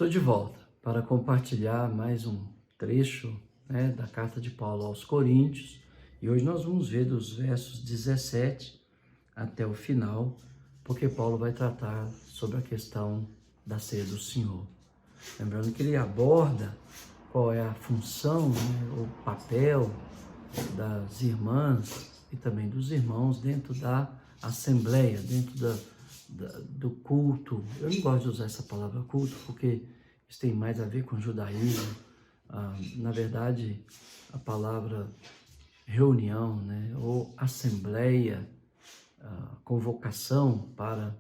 Estou de volta para compartilhar mais um trecho, da carta de Paulo aos Coríntios, e hoje nós vamos ver dos versos 17 até o final, porque Paulo vai tratar sobre a questão da ceia do Senhor. Lembrando que ele aborda qual é a função, o papel das irmãs e também dos irmãos dentro da assembleia, dentro do culto. Eu não gosto de usar essa palavra culto, porque isso tem mais a ver com judaísmo. Na verdade, a palavra reunião, ou assembleia, convocação para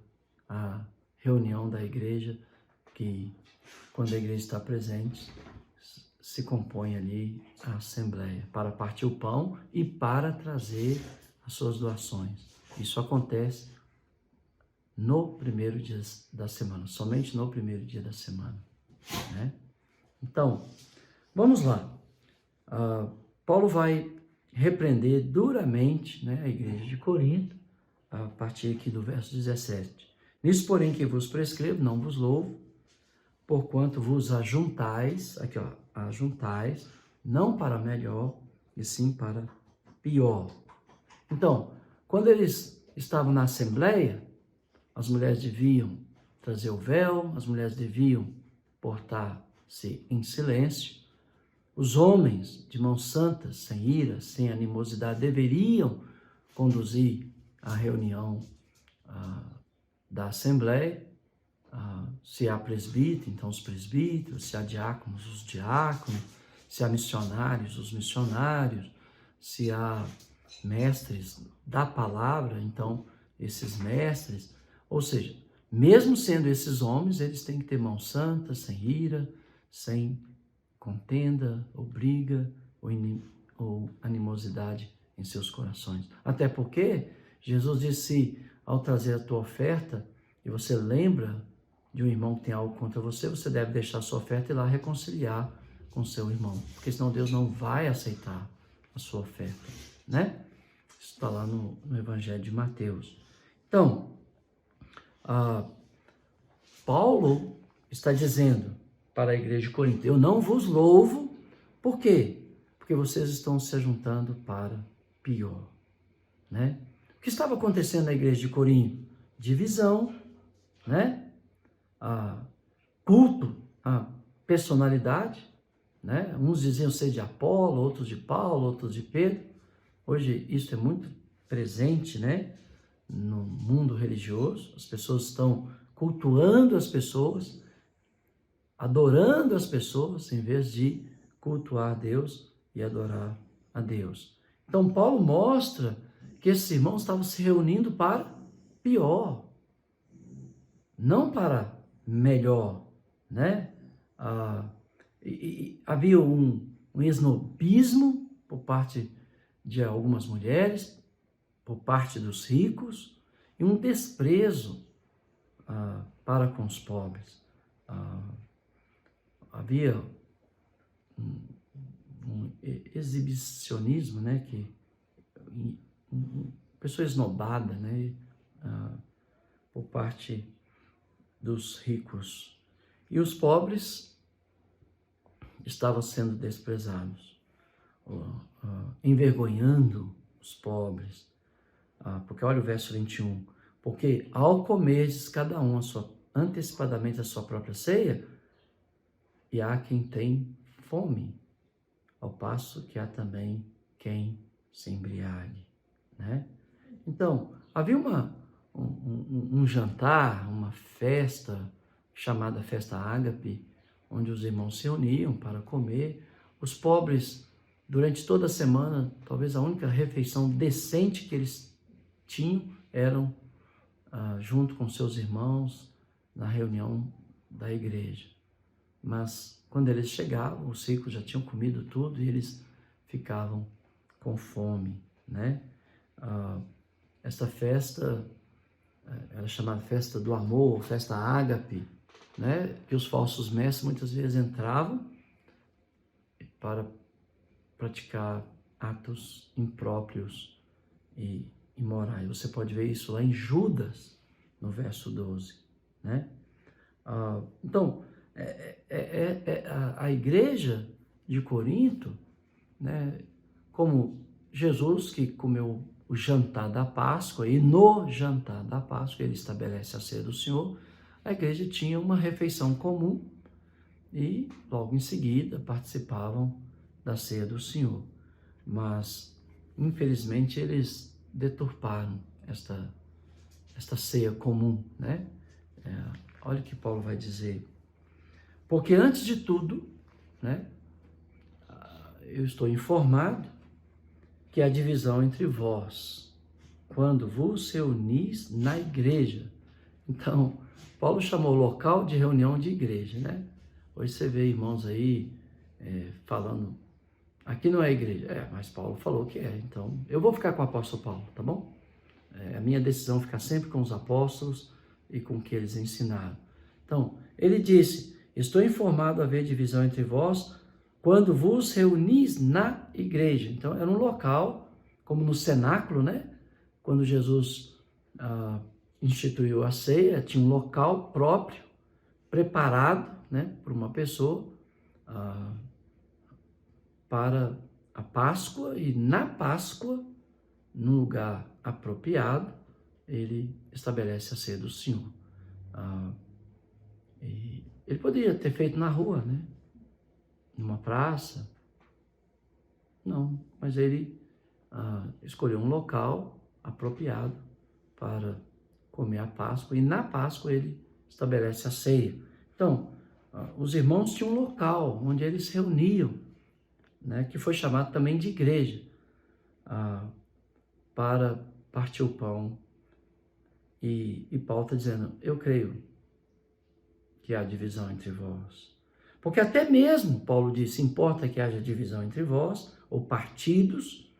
a reunião da igreja, que quando a igreja está presente, se compõe ali a assembleia, para partir o pão e para trazer as suas doações. Isso acontece no primeiro dia da semana, somente no primeiro dia da semana, Então, vamos lá. Paulo vai repreender duramente, a igreja de Corinto, a partir aqui do verso 17. Nisso, porém, que vos prescrevo, não vos louvo, porquanto vos ajuntais, ajuntais, não para melhor, e sim para pior. Então, quando eles estavam na assembleia, as mulheres deviam trazer o véu, as mulheres deviam portar-se em silêncio, os homens de mãos santas, sem ira, sem animosidade, deveriam conduzir a reunião da assembleia. Se há presbítero, então os presbíteros, se há diáconos, os diáconos, se há missionários, os missionários, se há mestres da palavra, então esses mestres. Ou seja, mesmo sendo esses homens, eles têm que ter mãos santas, sem ira, sem contenda, ou briga, ou animosidade em seus corações. Até porque Jesus disse, ao trazer a tua oferta, e você lembra de um irmão que tem algo contra você, você deve deixar a sua oferta e ir lá reconciliar com seu irmão, porque senão Deus não vai aceitar a sua oferta, Isso está lá no Evangelho de Mateus. Então, Paulo está dizendo para a igreja de Corinto, eu não vos louvo, por quê? Porque vocês estão se juntando para pior, O que estava acontecendo na igreja de Corinto? Divisão, culto à personalidade, Uns diziam ser de Apolo, outros de Paulo, outros de Pedro. Hoje isso é muito presente, no mundo religioso. As pessoas estão cultuando as pessoas, adorando as pessoas, em vez de cultuar a Deus e adorar a Deus. Então Paulo mostra que esses irmãos estavam se reunindo para pior, não para melhor, havia um esnobismo por parte de algumas mulheres, por parte dos ricos, e um desprezo para com os pobres. Havia um exibicionismo, pessoa esnobada, por parte dos ricos. E os pobres estavam sendo desprezados, envergonhando os pobres. Porque olha o verso 21, porque ao comerdes cada um antecipadamente a sua própria ceia, e há quem tem fome, ao passo que há também quem se embriague, Então, havia um jantar, uma festa, chamada Festa Ágape, onde os irmãos se reuniam para comer. Os pobres, durante toda a semana, talvez a única refeição decente que eles tinham eram junto com seus irmãos na reunião da igreja. Mas quando eles chegavam, os ricos já tinham comido tudo e eles ficavam com fome, Esta festa era chamada Festa do Amor, Festa Ágape, que os falsos mestres muitas vezes entravam para praticar atos impróprios e imorais. Você pode ver isso lá em Judas, no verso 12, Então, A igreja de Corinto, né, como Jesus que comeu o jantar da Páscoa, e no jantar da Páscoa ele estabelece a ceia do Senhor, a igreja tinha uma refeição comum e logo em seguida participavam da ceia do Senhor. Mas, infelizmente, eles deturparam esta ceia comum, né? Olha o que Paulo vai dizer. Porque antes de tudo, né, eu estou informado que há divisão entre vós, quando vos reunis na igreja. Então, Paulo chamou o local de reunião de igreja, né? Hoje você vê irmãos aí falando, aqui não é igreja, mas Paulo falou que é, então eu vou ficar com o apóstolo Paulo, tá bom? A minha decisão é ficar sempre com os apóstolos e com o que eles ensinaram. Então, ele disse, estou informado a haver divisão entre vós, quando vos reunis na igreja. Então, era um local, como no cenáculo, né? Quando Jesus instituiu a ceia, tinha um local próprio, preparado, né, por uma pessoa para a Páscoa, e na Páscoa, num lugar apropriado, ele estabelece a ceia do Senhor. E ele poderia ter feito na rua, né? Numa praça. Não, mas ele escolheu um local apropriado para comer a Páscoa, e na Páscoa ele estabelece a ceia. Então, os irmãos tinham um local onde eles se reuniam, né, que foi chamado também de igreja, para partir o pão. E Paulo está dizendo, eu creio que há divisão entre vós. Porque até mesmo, Paulo disse, importa que haja divisão entre vós, ou partidos,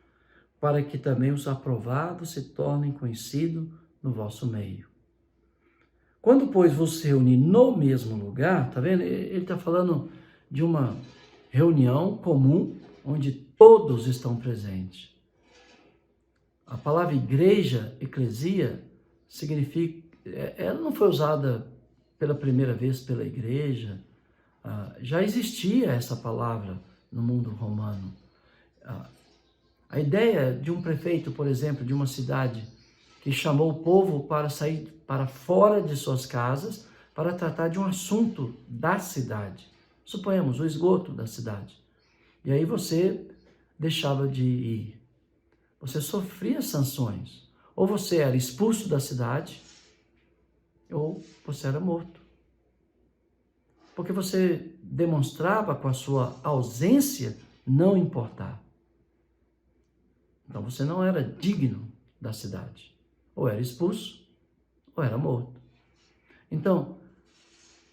para que também os aprovados se tornem conhecidos no vosso meio. Quando, pois, vos se reunir no mesmo lugar, tá vendo? Ele está falando de uma reunião comum, onde todos estão presentes. A palavra igreja, eclesia, significa, ela não foi usada pela primeira vez pela igreja, já existia essa palavra no mundo romano. A ideia de um prefeito, por exemplo, de uma cidade, que chamou o povo para sair para fora de suas casas, para tratar de um assunto da cidade. Suponhamos, o esgoto da cidade. E aí você deixava de ir. Você sofria sanções. Ou você era expulso da cidade, ou você era morto. Porque você demonstrava com a sua ausência não importar. Então você não era digno da cidade. Ou era expulso, ou era morto. Então,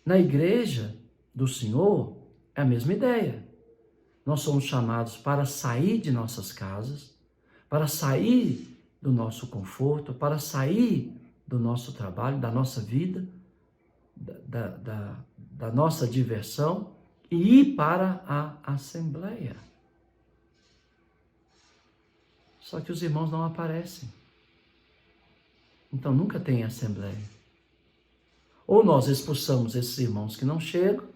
na igreja do Senhor, é a mesma ideia. Nós somos chamados para sair de nossas casas, para sair do nosso conforto, para sair do nosso trabalho, da nossa vida, da nossa diversão, e ir para a assembleia. Só que os irmãos não aparecem. Então nunca tem assembleia. Ou nós expulsamos esses irmãos que não chegam,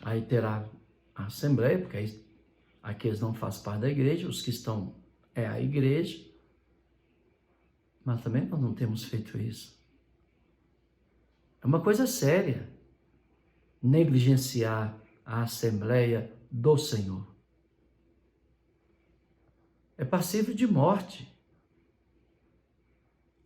aí terá a assembleia, porque aí aqueles não fazem parte da igreja, os que estão é a igreja, mas também nós não temos feito isso. É uma coisa séria negligenciar a assembleia do Senhor. É passível de morte.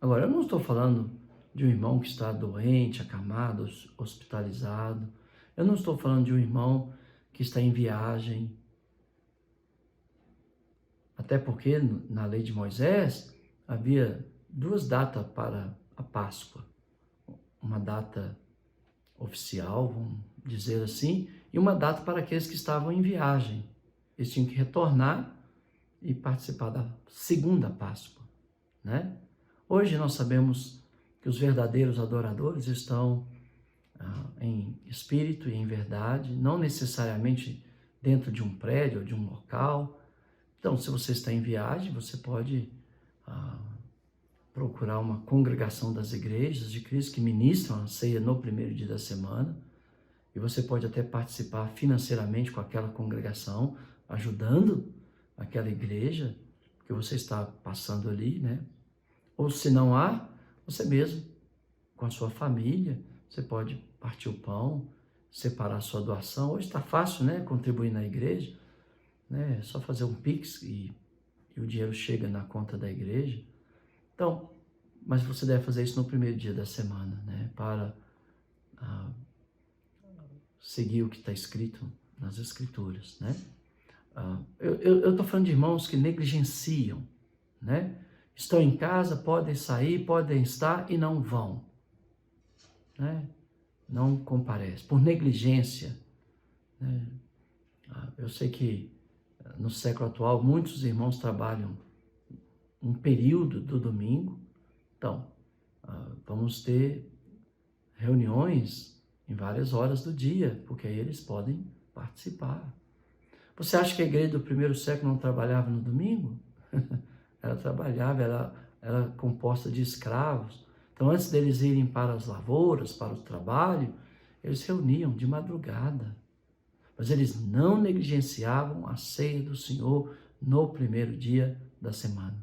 Agora, eu não estou falando de um irmão que está doente, acamado, hospitalizado. Eu não estou falando de um irmão que está em viagem. Até porque na lei de Moisés havia duas datas para a Páscoa. Uma data oficial, vamos dizer assim, e uma data para aqueles que estavam em viagem. Eles tinham que retornar e participar da segunda Páscoa, né? Hoje nós sabemos que os verdadeiros adoradores estão em espírito e em verdade, não necessariamente dentro de um prédio ou de um local. Então, se você está em viagem, você pode procurar uma congregação das igrejas de Cristo que ministram a ceia no primeiro dia da semana. E você pode até participar financeiramente com aquela congregação, ajudando aquela igreja que você está passando ali, né? Ou se não há, você mesmo, com a sua família, você pode partir o pão, separar a sua doação. Hoje está fácil, né? Contribuir na igreja, né? É só fazer um Pix e o dinheiro chega na conta da igreja. Então, mas você deve fazer isso no primeiro dia da semana, né? Para seguir o que está escrito nas Escrituras, né? Eu estou falando de irmãos que negligenciam, né? Estão em casa, podem sair, podem estar e não vão, né? Não comparecem, por negligência, né? Eu sei que no século atual muitos irmãos trabalham um período do domingo, então vamos ter reuniões em várias horas do dia, porque aí eles podem participar. Você acha que a igreja do primeiro século não trabalhava no domingo? Ela trabalhava, ela era composta de escravos. Então, antes deles irem para as lavouras, para o trabalho, eles se reuniam de madrugada. Mas eles não negligenciavam a ceia do Senhor no primeiro dia da semana.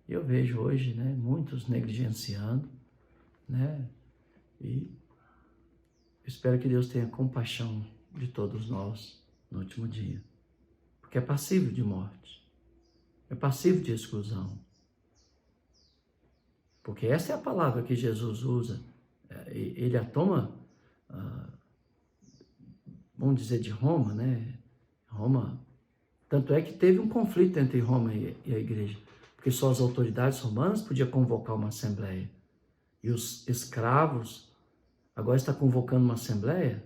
Eu vejo hoje, né, muitos negligenciando, né, e espero que Deus tenha compaixão de todos nós no último dia. Porque é passível de morte, é passível de exclusão. Porque essa é a palavra que Jesus usa. Ele a toma, vamos dizer, de Roma, né? Roma, tanto é que teve um conflito entre Roma e a igreja, porque só as autoridades romanas podiam convocar uma assembleia. E os escravos agora está convocando uma assembleia.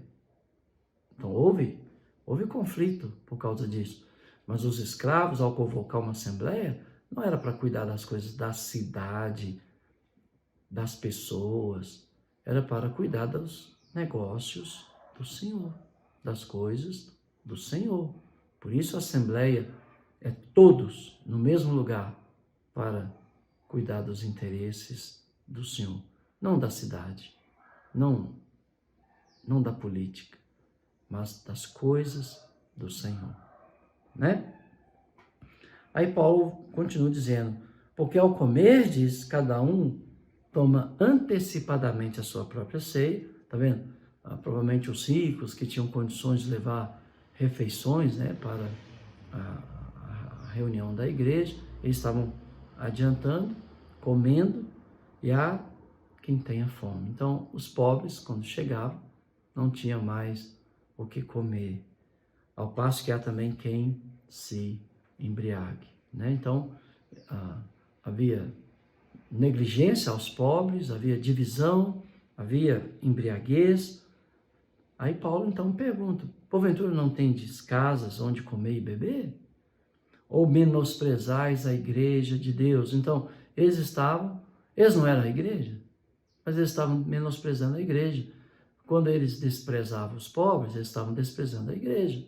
Então houve conflito por causa disso. Mas os escravos, ao convocar uma assembleia, não era para cuidar das coisas da cidade, das pessoas, era para cuidar dos negócios do Senhor, das coisas do Senhor. Por isso a assembleia é todos no mesmo lugar para cuidar dos interesses do Senhor, não da cidade, não da política, mas das coisas do Senhor, né? Aí Paulo continua dizendo, porque ao comerdes, cada um toma antecipadamente a sua própria ceia, tá vendo? Provavelmente os ricos que tinham condições de levar refeições, né, para a reunião da igreja, eles estavam adiantando, comendo, e há quem tenha fome. Então, os pobres, quando chegavam, não tinham mais o que comer, ao passo que há também quem se embriague, né? Então, havia negligência aos pobres, havia divisão, havia embriaguez. Aí Paulo então pergunta, porventura não tendes casas onde comer e beber? Ou menosprezais a igreja de Deus? Então, eles não eram a igreja, mas eles estavam menosprezando a igreja. Quando eles desprezavam os pobres, eles estavam desprezando a igreja,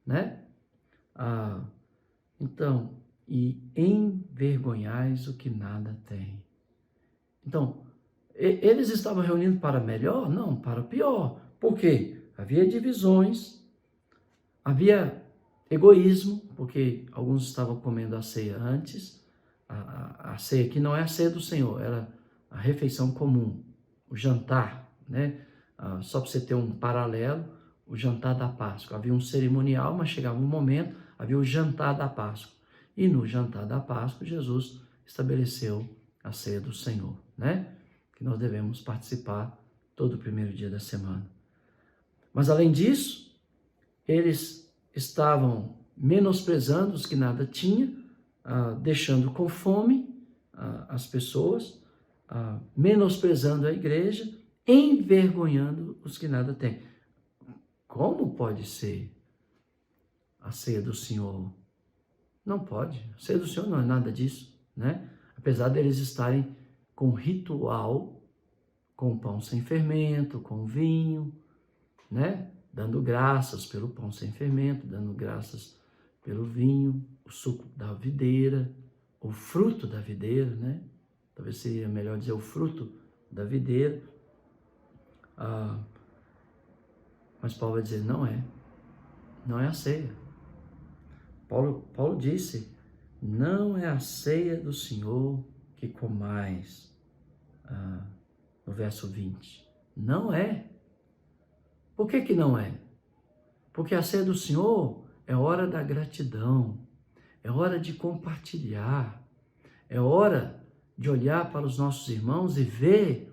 né? Então, e envergonhais o que nada tem. Então, eles estavam reunindo para melhor? Não, para pior. Por quê? Havia divisões, havia egoísmo, porque alguns estavam comendo a ceia antes. A ceia que não é a ceia do Senhor, era a refeição comum, o jantar, né? Só para você ter um paralelo, o jantar da Páscoa. Havia um cerimonial, mas chegava um momento, havia o jantar da Páscoa. E no jantar da Páscoa, Jesus estabeleceu a ceia do Senhor, né? Que nós devemos participar todo o primeiro dia da semana. Mas além disso, eles estavam menosprezando os que nada tinham, deixando com fome as pessoas, menosprezando a igreja, envergonhando os que nada têm. Como pode ser a ceia do Senhor? Não pode. A ceia do Senhor não é nada disso, né? Apesar deles estarem com ritual, com pão sem fermento, com vinho, né? Dando graças pelo pão sem fermento, dando graças pelo vinho, o suco da videira, o fruto da videira, né? talvez seria melhor dizer o fruto da videira. Mas Paulo vai dizer, não é a ceia. Paulo disse, não é a ceia do Senhor que comais, no verso 20. Não é. Por que não é? Porque a ceia do Senhor é hora da gratidão, é hora de compartilhar, é hora de olhar para os nossos irmãos e ver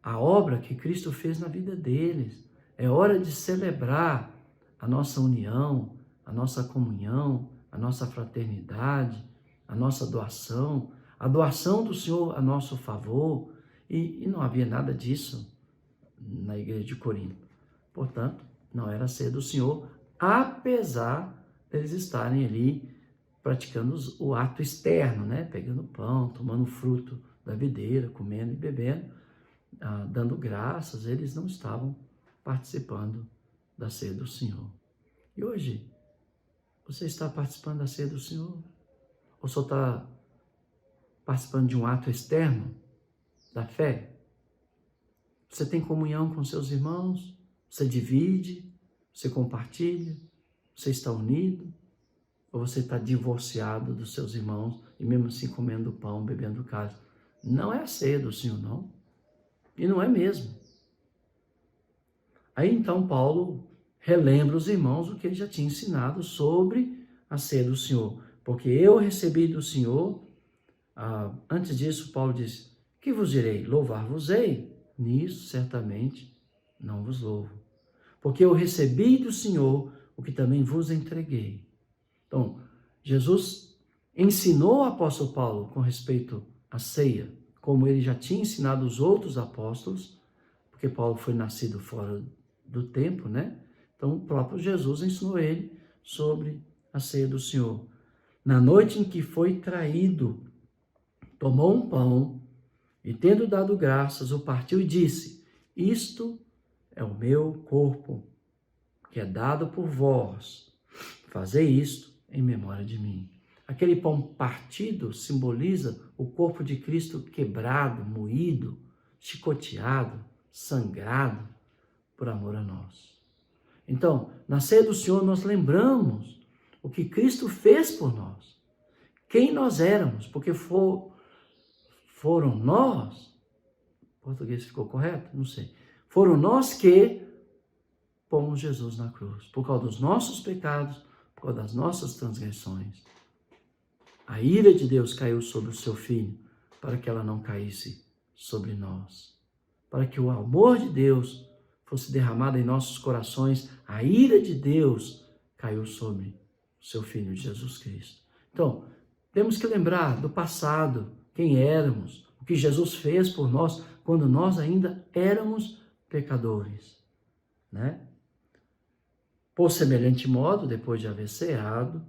a obra que Cristo fez na vida deles. É hora de celebrar a nossa união, a nossa comunhão, a nossa fraternidade, a nossa doação, a doação do Senhor a nosso favor. E não havia nada disso na igreja de Corinto. Portanto, não era a ceia do Senhor, apesar deles estarem ali praticando o ato externo, né? Pegando pão, tomando fruto da videira, comendo e bebendo, dando graças. Eles não estavam participando da ceia do Senhor. E hoje, você está participando da ceia do Senhor? Ou só está participando de um ato externo da fé? Você tem comunhão com seus irmãos? Você divide? Você compartilha? Você está unido? Ou você está divorciado dos seus irmãos e mesmo assim comendo pão, bebendo cálice? Não é a ceia do Senhor, não. E não é mesmo. Aí então Paulo relembra os irmãos o que ele já tinha ensinado sobre a ceia do Senhor. Porque eu recebi do Senhor, antes disso Paulo diz, que vos direi? Louvar-vos-ei? Nisso certamente não vos louvo. Porque eu recebi do Senhor o que também vos entreguei. Então, Jesus ensinou o apóstolo Paulo com respeito à ceia, como ele já tinha ensinado os outros apóstolos, porque Paulo foi nascido fora do tempo, né? Então, o próprio Jesus ensinou ele sobre a ceia do Senhor. Na noite em que foi traído, tomou um pão e, tendo dado graças, o partiu e disse, isto é o meu corpo, que é dado por vós. Fazei isto em memória de mim. Aquele pão partido simboliza o corpo de Cristo quebrado, moído, chicoteado, sangrado por amor a nós. Então, na ceia do Senhor nós lembramos o que Cristo fez por nós, quem nós éramos, porque foram nós, português ficou correto? Não sei. Foram nós que pomos Jesus na cruz, por causa dos nossos pecados, por causa das nossas transgressões. A ira de Deus caiu sobre o seu Filho, para que ela não caísse sobre nós. Para que o amor de Deus fosse derramado em nossos corações, a ira de Deus caiu sobre o seu Filho Jesus Cristo. Então, temos que lembrar do passado, quem éramos, o que Jesus fez por nós, quando nós ainda éramos pecadores, né? Por semelhante modo, depois de haver ceado,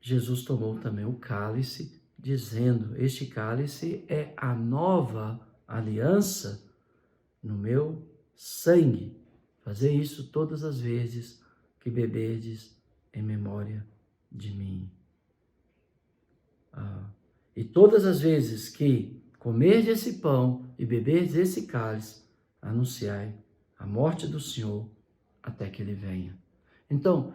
Jesus tomou também o cálice, dizendo, este cálice é a nova aliança no meu sangue. Fazei isso todas as vezes que beberdes em memória de mim. E todas as vezes que comerdes esse pão e beberdes esse cálice, anunciai a morte do Senhor até que ele venha. Então,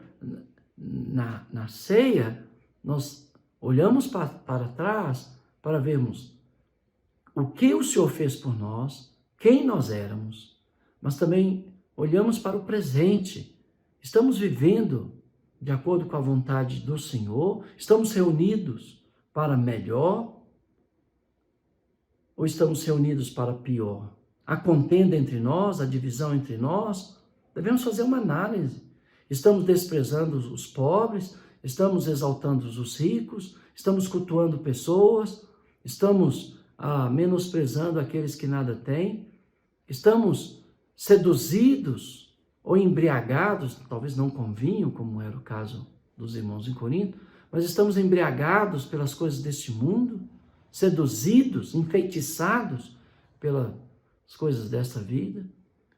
na ceia, nós olhamos para trás para vermos o que o Senhor fez por nós, quem nós éramos, mas também olhamos para o presente. Estamos vivendo de acordo com a vontade do Senhor? Estamos reunidos para melhor ou estamos reunidos para pior? A contenda entre nós, a divisão entre nós, devemos fazer uma análise. Estamos desprezando os pobres, estamos exaltando os ricos, estamos cultuando pessoas, estamos menosprezando aqueles que nada têm, estamos seduzidos ou embriagados, talvez não com vinho, como era o caso dos irmãos em Corinto, mas estamos embriagados pelas coisas deste mundo, seduzidos, enfeitiçados pelas coisas desta vida,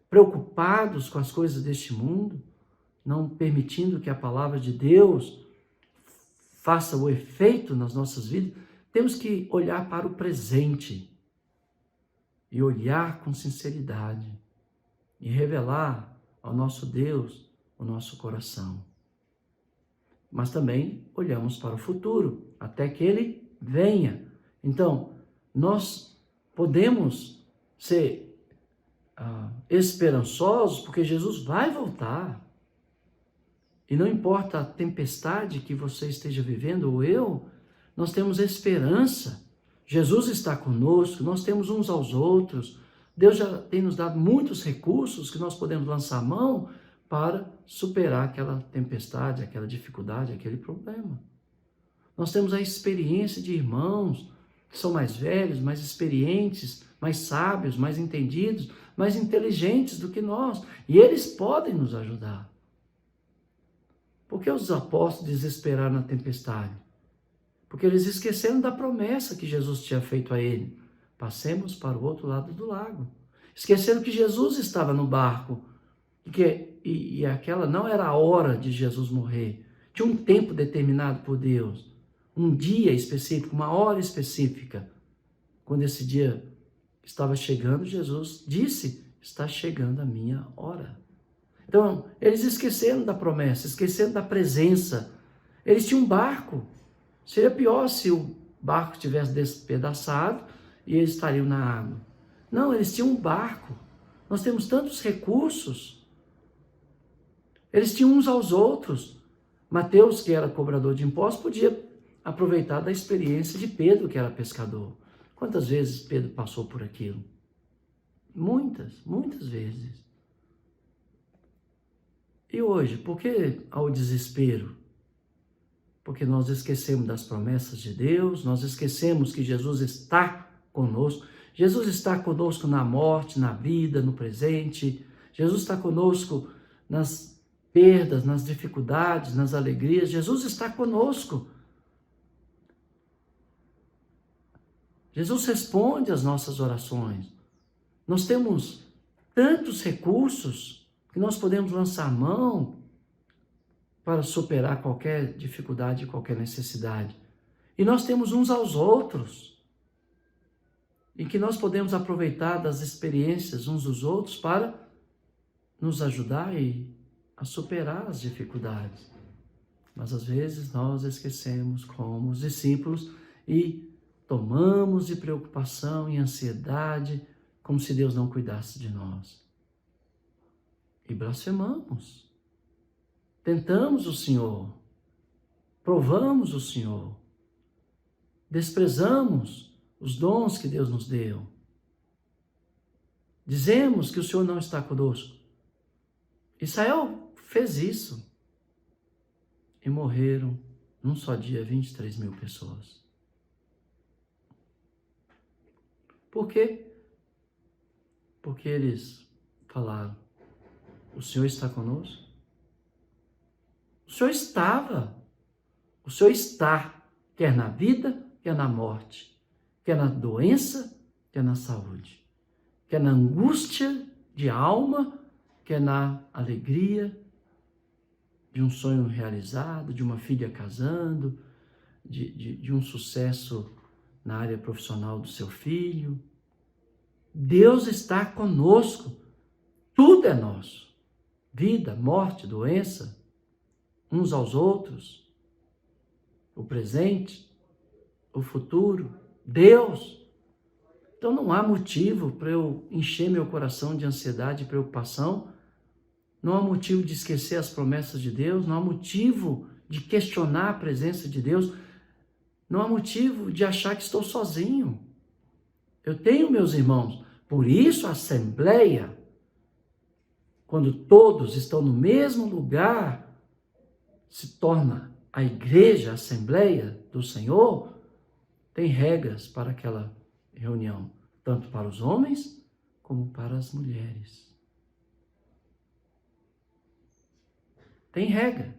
preocupados com as coisas deste mundo, não permitindo que a palavra de Deus faça o efeito nas nossas vidas. temos que olhar para o presente e olhar com sinceridade e revelar ao nosso Deus o nosso coração. Mas também olhamos para o futuro, até que Ele venha. Então, nós podemos ser esperançosos, porque Jesus vai voltar. E não importa a tempestade que você esteja vivendo, ou eu, nós temos esperança. Jesus está conosco, nós temos uns aos outros. Deus já tem nos dado muitos recursos que nós podemos lançar mão para superar aquela tempestade, aquela dificuldade, aquele problema. Nós temos a experiência de irmãos que são mais velhos, mais experientes, mais sábios, mais entendidos, mais inteligentes do que nós. E eles podem nos ajudar. Por que os apóstolos desesperaram na tempestade? Porque eles esqueceram da promessa que Jesus tinha feito a ele. Passemos para o outro lado do lago. Esqueceram que Jesus estava no barco. E aquela não era a hora de Jesus morrer. Tinha um tempo determinado por Deus. Um dia específico, uma hora específica. Quando esse dia estava chegando, Jesus disse, está chegando a minha hora. Então, eles esqueceram da promessa, esqueceram da presença. Eles tinham um barco. Seria pior se o barco tivesse despedaçado e eles estariam na água. Não, eles tinham um barco. Nós temos tantos recursos. Eles tinham uns aos outros. Mateus, que era cobrador de impostos, podia aproveitar da experiência de Pedro, que era pescador. Quantas vezes Pedro passou por aquilo? Muitas, muitas vezes. E hoje, por que ao desespero? Porque nós esquecemos das promessas de Deus, nós esquecemos que Jesus está conosco. Jesus está conosco na morte, na vida, no presente. Jesus está conosco nas perdas, nas dificuldades, nas alegrias. Jesus está conosco. Jesus responde às nossas orações. Nós temos tantos recursos que nós podemos lançar mão para superar qualquer dificuldade, qualquer necessidade. E nós temos uns aos outros, em que nós podemos aproveitar das experiências uns dos outros para nos ajudar a superar as dificuldades. Mas às vezes nós esquecemos como os discípulos e tomamos de preocupação e ansiedade, como se Deus não cuidasse de nós. E blasfemamos. Tentamos o Senhor, provamos o Senhor, desprezamos os dons que Deus nos deu. Dizemos que o Senhor não está conosco. Israel fez isso e morreram num só dia 23 mil pessoas. Por quê? Porque eles falaram, o Senhor está conosco? O Senhor estava, o Senhor está, quer na vida, quer na morte, quer na doença, quer na saúde, quer na angústia de alma, quer na alegria de um sonho realizado, de uma filha casando, de um sucesso na área profissional do seu filho. Deus está conosco, tudo é nosso, vida, morte, doença, uns aos outros, o presente, o futuro, Deus. Então não há motivo para eu encher meu coração de ansiedade e preocupação, não há motivo de esquecer as promessas de Deus, não há motivo de questionar a presença de Deus, não há motivo de achar que estou sozinho. Eu tenho meus irmãos, por isso a assembleia, quando todos estão no mesmo lugar, se torna a igreja, a assembleia do Senhor, tem regras para aquela reunião, tanto para os homens como para as mulheres. Tem regra,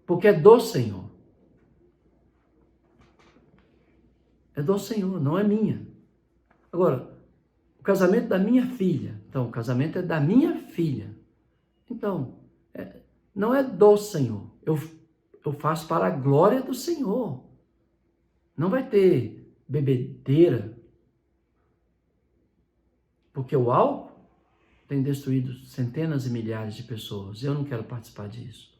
porque é do Senhor. É do Senhor, não é minha. Agora, o casamento da minha filha, então, o casamento é da minha filha. Então, não é do Senhor. Eu faço para a glória do Senhor. Não vai ter bebedeira, porque o álcool tem destruído centenas e milhares de pessoas. Eu não quero participar disso.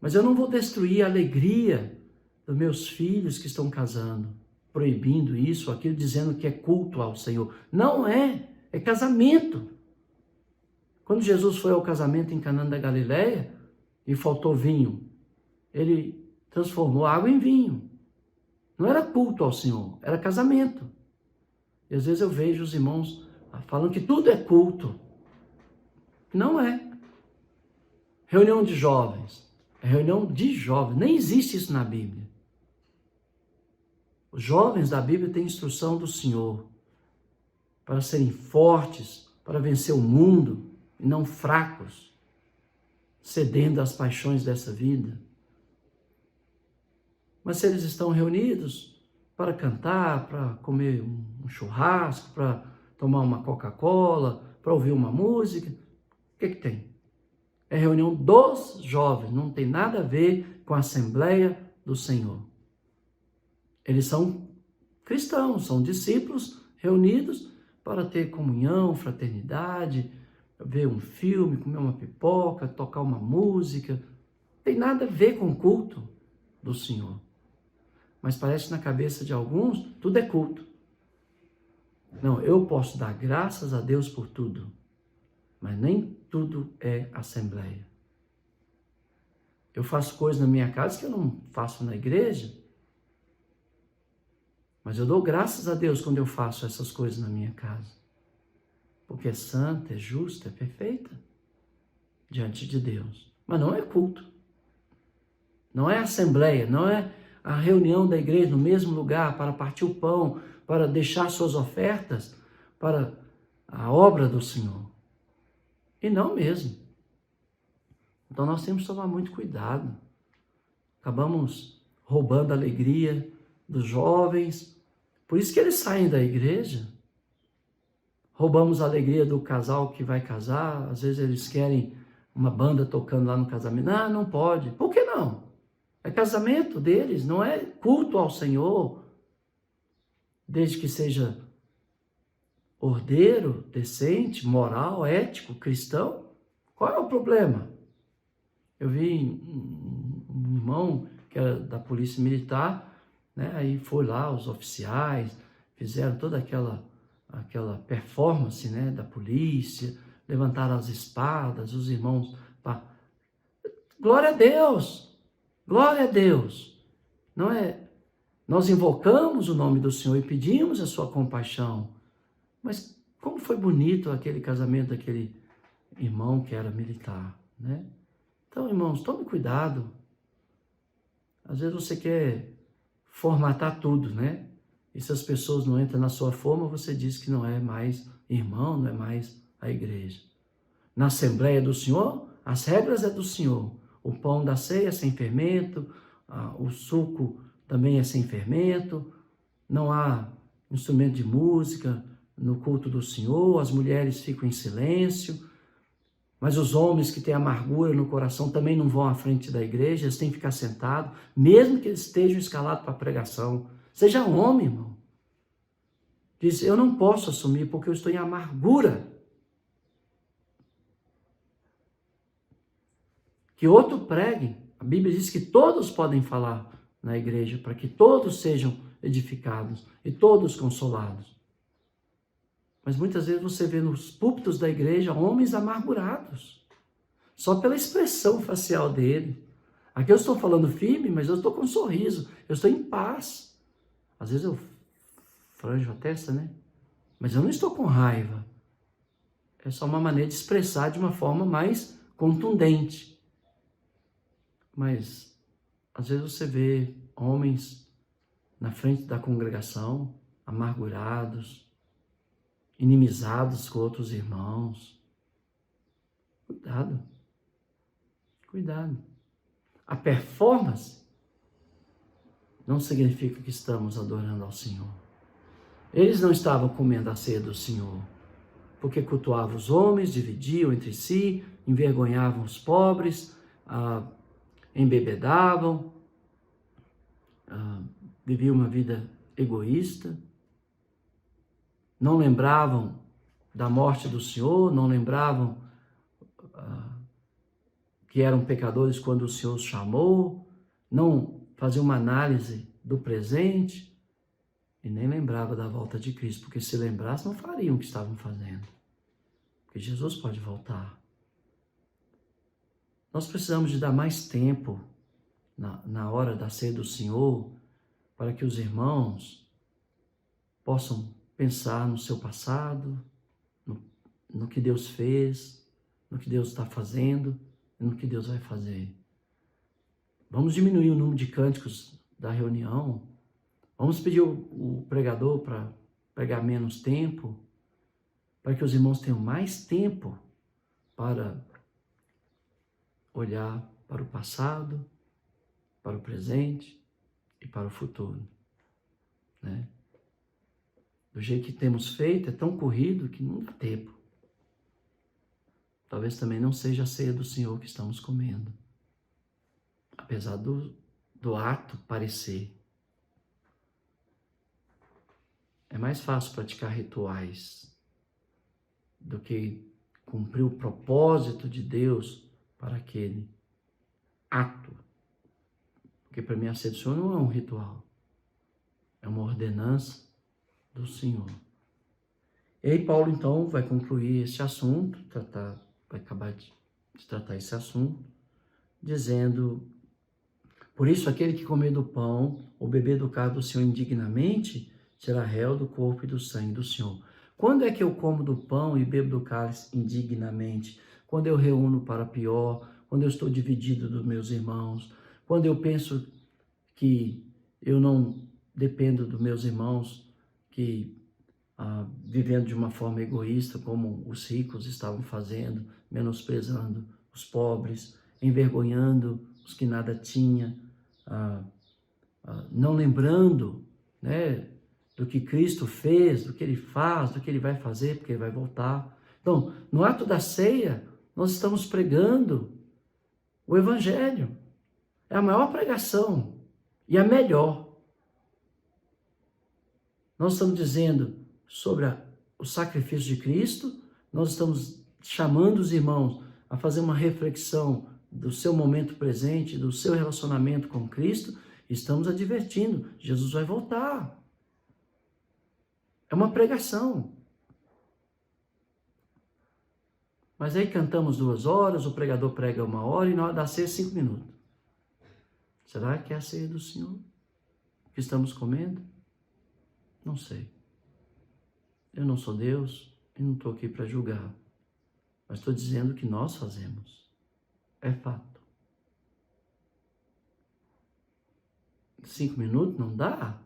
Mas eu não vou destruir a alegria dos meus filhos que estão casando, proibindo isso, aquilo, dizendo que é culto ao Senhor. Não é, é casamento. Quando Jesus foi ao casamento em Canaã da Galileia e faltou vinho, ele transformou água em vinho. Não era culto ao Senhor, era casamento. E às vezes eu vejo os irmãos falando que tudo é culto. Não é. Reunião de jovens. É reunião de jovens. Nem existe isso na Bíblia. Os jovens da Bíblia têm instrução do Senhor para serem fortes, para vencer o mundo e não fracos, cedendo às paixões dessa vida. Mas se eles estão reunidos para cantar, para comer um churrasco, para tomar uma Coca-Cola, para ouvir uma música, o que tem? É reunião dos jovens, não tem nada a ver com a Assembleia do Senhor. Eles são cristãos, são discípulos reunidos para ter comunhão, fraternidade, ver um filme, comer uma pipoca, tocar uma música. Não tem nada a ver com o culto do Senhor. Mas parece que na cabeça de alguns tudo é culto. Não, eu posso dar graças a Deus por tudo, mas nem tudo é assembleia. Eu faço coisas na minha casa que eu não faço na igreja, mas eu dou graças a Deus quando eu faço essas coisas na minha casa, porque é santa, é justa, é perfeita diante de Deus. Mas não é culto, não é assembleia, não é a reunião da igreja no mesmo lugar para partir o pão, para deixar suas ofertas para a obra do Senhor. E não mesmo. Então nós temos que tomar muito cuidado. Acabamos roubando a alegria dos jovens. Por isso que eles saem da igreja. Roubamos a alegria do casal que vai casar. Às vezes eles querem uma banda tocando lá no casamento. Não, não pode. Por que não? É casamento deles, não é culto ao Senhor. Desde que seja ordeiro, decente, moral, ético, cristão. Qual é o problema? Eu vi um irmão que era da polícia militar, né? Aí foi lá os oficiais, fizeram toda aquela performance, né, da polícia, levantaram as espadas, os irmãos... Glória a Deus! Glória a Deus! Não é? Nós invocamos o nome do Senhor e pedimos a sua compaixão. Mas como foi bonito aquele casamento daquele irmão que era militar, né? Então, irmãos, tome cuidado. Às vezes você quer formatar tudo, né? E se as pessoas não entram na sua forma, você diz que não é mais irmão, não é mais a igreja. Na Assembleia do Senhor, as regras é do Senhor. O pão da ceia é sem fermento, o suco também é sem fermento, não há instrumento de música no culto do Senhor, as mulheres ficam em silêncio, mas os homens que têm amargura no coração também não vão à frente da igreja, eles têm que ficar sentados, mesmo que eles estejam escalados para a pregação. Seja homem, irmão. Diz, eu não posso assumir porque eu estou em amargura. Que outro pregue. A Bíblia diz que todos podem falar na igreja, para que todos sejam edificados e todos consolados. Mas muitas vezes você vê nos púlpitos da igreja homens amargurados, só pela expressão facial dele. Aqui eu estou falando firme, mas eu estou com um sorriso, eu estou em paz. Às vezes eu franjo a testa, né? Mas eu não estou com raiva. É só uma maneira de expressar de uma forma mais contundente. Mas às vezes você vê homens na frente da congregação, amargurados, inimizados com outros irmãos. Cuidado. Cuidado. A performance não significa que estamos adorando ao Senhor. Eles não estavam comendo a ceia do Senhor, porque cultuavam os homens, dividiam entre si, envergonhavam os pobres, embebedavam. viviam uma vida egoísta, não lembravam da morte do Senhor, não lembravam que eram pecadores quando o Senhor os chamou, não faziam uma análise do presente e nem lembrava da volta de Cristo, porque se lembrasse não fariam o que estavam fazendo, porque Jesus pode voltar. Nós precisamos de dar mais tempo na hora da ceia do Senhor, para que os irmãos possam pensar no seu passado, no que Deus fez, no que Deus está fazendo e no que Deus vai fazer. Vamos diminuir o número de cânticos da reunião, vamos pedir o pregador para pregar menos tempo, para que os irmãos tenham mais tempo para olhar para o passado, para o presente e para o futuro, né? Do jeito que temos feito, é tão corrido que não dá tempo. Talvez também não seja a ceia do Senhor que estamos comendo, apesar do ato parecer. É mais fácil praticar rituais do que cumprir o propósito de Deus para aquele ato. Porque para mim a ceia do Senhor não é um ritual, é uma ordenança do Senhor. E aí Paulo então vai concluir esse assunto, vai acabar de tratar esse assunto, dizendo: por isso aquele que comer do pão ou beber do cálice do Senhor indignamente será réu do corpo e do sangue do Senhor. Quando é que eu como do pão e bebo do cálice indignamente? Quando eu reúno para pior, quando eu estou dividido dos meus irmãos, quando eu penso que eu não dependo dos meus irmãos, que vivendo de uma forma egoísta, como os ricos estavam fazendo, menosprezando os pobres, envergonhando os que nada tinham, não lembrando, né, do que Cristo fez, do que Ele faz, do que Ele vai fazer, porque Ele vai voltar. Então, no ato da ceia, nós estamos pregando o Evangelho. É a maior pregação e a melhor. Nós estamos dizendo sobre o sacrifício de Cristo, nós estamos chamando os irmãos a fazer uma reflexão do seu momento presente, do seu relacionamento com Cristo, e estamos advertindo, Jesus vai voltar. É uma pregação. Mas aí cantamos 2 horas, o pregador prega 1 hora e na hora da ceia 5 minutos. Será que é a ceia do Senhor que estamos comendo? Não sei. Eu não sou Deus e não estou aqui para julgar. Mas estou dizendo que nós fazemos. É fato. 5 minutos não dá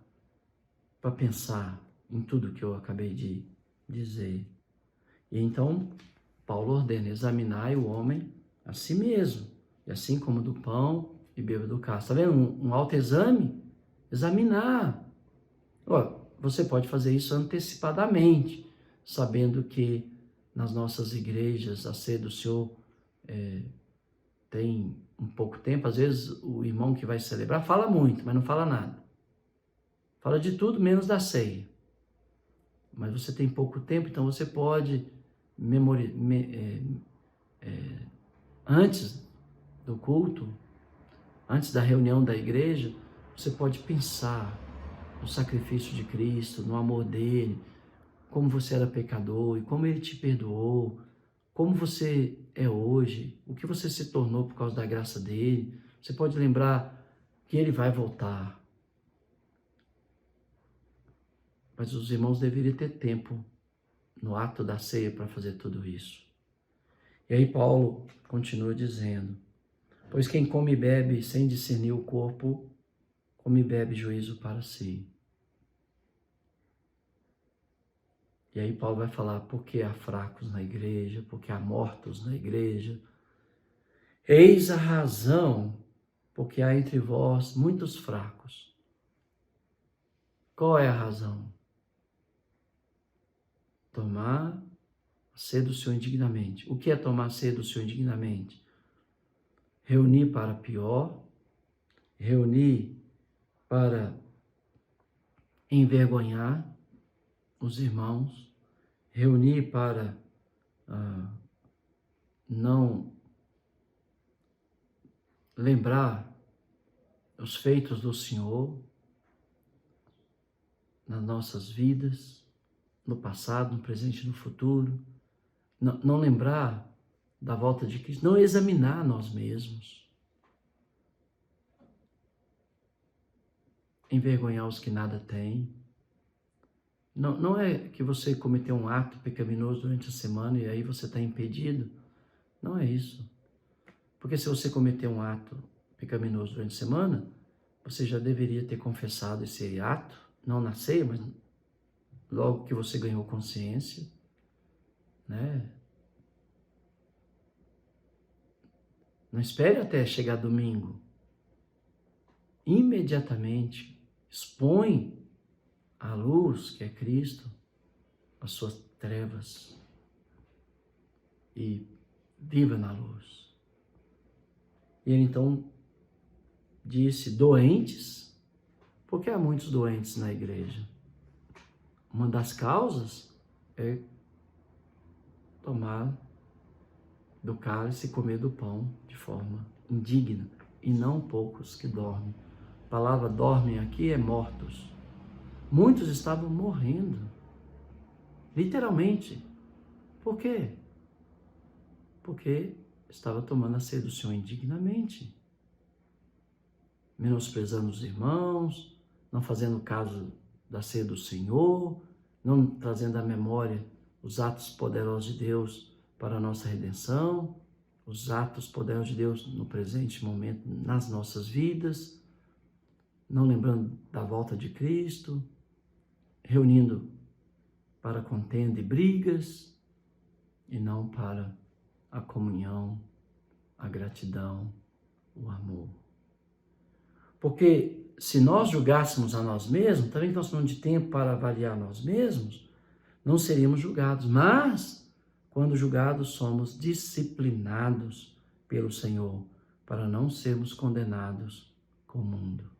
para pensar em tudo que eu acabei de dizer. E então, Paulo ordena: examinar o homem a si mesmo, e assim como do pão e beba do cálice. Está vendo? Um autoexame? Examinar. Você pode fazer isso antecipadamente, sabendo que nas nossas igrejas a ceia do Senhor tem um pouco tempo. Às vezes o irmão que vai celebrar fala muito, mas não fala nada. Fala de tudo menos da ceia. Mas você tem pouco tempo, então você pode antes do culto, antes da reunião da igreja, você pode pensar no sacrifício de Cristo, no amor dele, como você era pecador e como ele te perdoou, como você é hoje, o que você se tornou por causa da graça dele. Você pode lembrar que ele vai voltar. Mas os irmãos deveriam ter tempo no ato da ceia para fazer tudo isso. E aí Paulo continua dizendo: pois quem come e bebe sem discernir o corpo, come e bebe juízo para si. E aí Paulo vai falar: porque há fracos na igreja, porque há mortos na igreja. Eis a razão, porque há entre vós muitos fracos. Qual é a razão? Tomar a ceia do Senhor indignamente. O que é tomar a ceia do Senhor indignamente? Reunir para pior, reunir para envergonhar os irmãos, reunir para não lembrar os feitos do Senhor nas nossas vidas, no passado, no presente e no futuro, não lembrar da volta de Cristo, não examinar nós mesmos, envergonhar os que nada têm. Não é que você cometeu um ato pecaminoso durante a semana e aí você está impedido. Não é isso. Porque se você cometeu um ato pecaminoso durante a semana, você já deveria ter confessado esse ato, não na ceia, mas logo que você ganhou consciência, né? Não espere até chegar domingo. Imediatamente expõe a luz, que é Cristo, as suas trevas e viva na luz. E ele então disse, doentes, porque há muitos doentes na igreja. Uma das causas é tomar do cálice e comer do pão de forma indigna, e não poucos que dormem. A palavra dormem aqui é mortos. Muitos estavam morrendo, literalmente. Por quê? Porque estava tomando a ceia do Senhor indignamente, menosprezando os irmãos, não fazendo caso da ceia do Senhor, não trazendo à memória os atos poderosos de Deus para a nossa redenção, os atos poderosos de Deus no presente momento nas nossas vidas, não lembrando da volta de Cristo, reunindo para contenda e brigas, e não para a comunhão, a gratidão, o amor. Porque se nós julgássemos a nós mesmos, também que nós falamos de tempo para avaliar nós mesmos, não seríamos julgados. Mas, quando julgados, somos disciplinados pelo Senhor, para não sermos condenados com o mundo.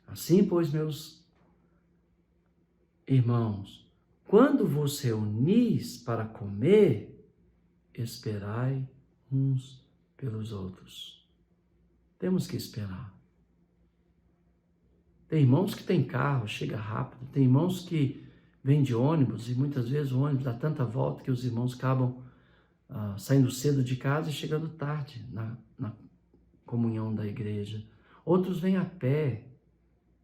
Assim, pois, meus irmãos, quando vos reunis para comer, esperai uns pelos outros. Temos que esperar. Tem irmãos que têm carro, chega rápido. Tem irmãos que vêm de ônibus e muitas vezes o ônibus dá tanta volta que os irmãos acabam saindo cedo de casa e chegando tarde na comunhão da igreja. Outros vêm a pé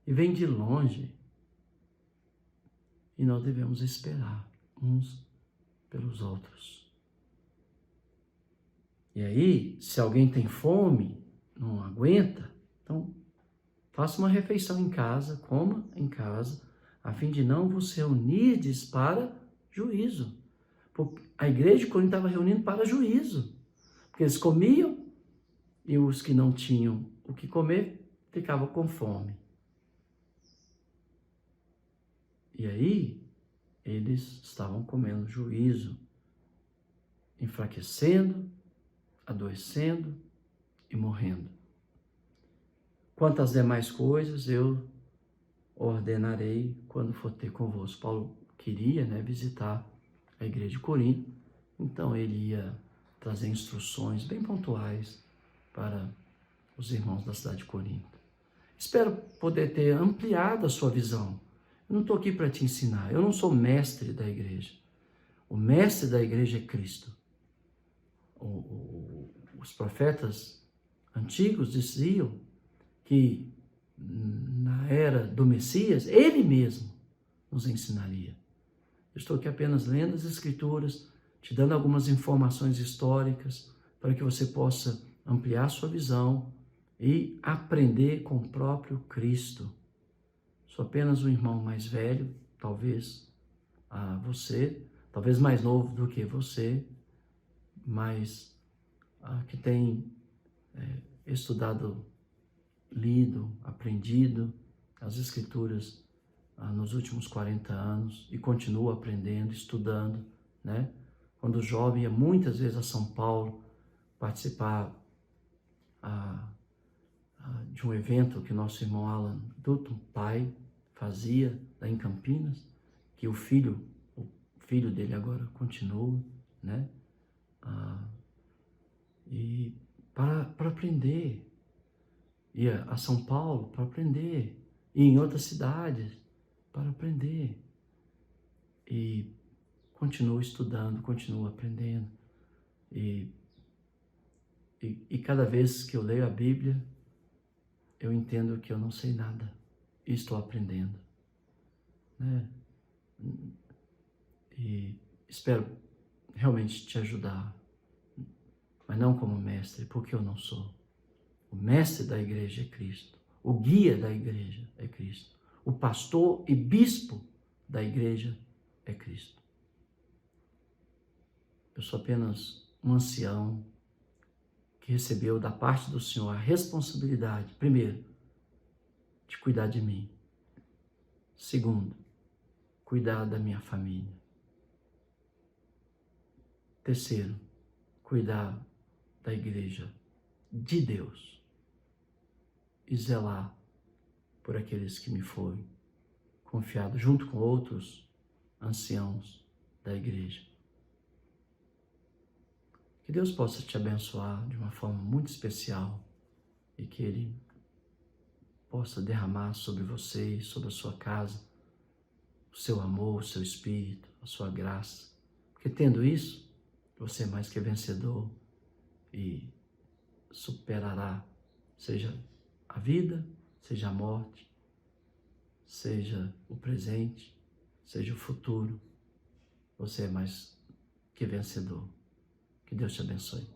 e vêm de longe. E nós devemos esperar uns pelos outros. E aí, se alguém tem fome, não aguenta, então faça uma refeição em casa, coma em casa, a fim de não vos reunirdes para juízo. Porque a igreja de Corinto estava reunindo para juízo. Porque eles comiam e os que não tinham o que comer ficavam com fome. E aí, eles estavam comendo juízo, enfraquecendo, adoecendo e morrendo. Quanto às demais coisas, eu ordenarei quando for ter convosco. Paulo queria, visitar a igreja de Corinto, então ele ia trazer instruções bem pontuais para os irmãos da cidade de Corinto. Espero poder ter ampliado a sua visão. Eu não estou aqui para te ensinar, eu não sou mestre da igreja. O mestre da igreja é Cristo. Os profetas antigos diziam que na era do Messias, ele mesmo nos ensinaria. Eu estou aqui apenas lendo as Escrituras, te dando algumas informações históricas para que você possa ampliar sua visão e aprender com o próprio Cristo. Sou apenas um irmão mais velho, talvez você, talvez mais novo do que você, mas que tem estudado, lido, aprendido as Escrituras nos últimos 40 anos e continuo aprendendo, estudando, Quando jovem ia muitas vezes a São Paulo participar de um evento que nosso irmão Alan Dutton, pai, fazia lá em Campinas, que o filho dele agora continua, né? E para aprender. Ia a São Paulo para aprender, e em outras cidades para aprender. E continuo estudando, continuo aprendendo. E cada vez que eu leio a Bíblia, eu entendo que eu não sei nada e estou aprendendo, né? E espero realmente te ajudar, mas não como mestre, porque eu não sou. O mestre da igreja é Cristo. O guia da igreja é Cristo. O pastor e bispo da igreja é Cristo. Eu sou apenas um ancião que recebeu da parte do Senhor a responsabilidade, primeiro, de cuidar de mim. Segundo, cuidar da minha família. Terceiro, cuidar da igreja de Deus e zelar por aqueles que me foram confiados, junto com outros anciãos da igreja. Que Deus possa te abençoar de uma forma muito especial e que Ele possa derramar sobre você e sobre a sua casa o seu amor, o seu espírito, a sua graça. Porque tendo isso, você é mais que vencedor e superará, seja a vida, seja a morte, seja o presente, seja o futuro. Você é mais que vencedor. Que Deus te abençoe.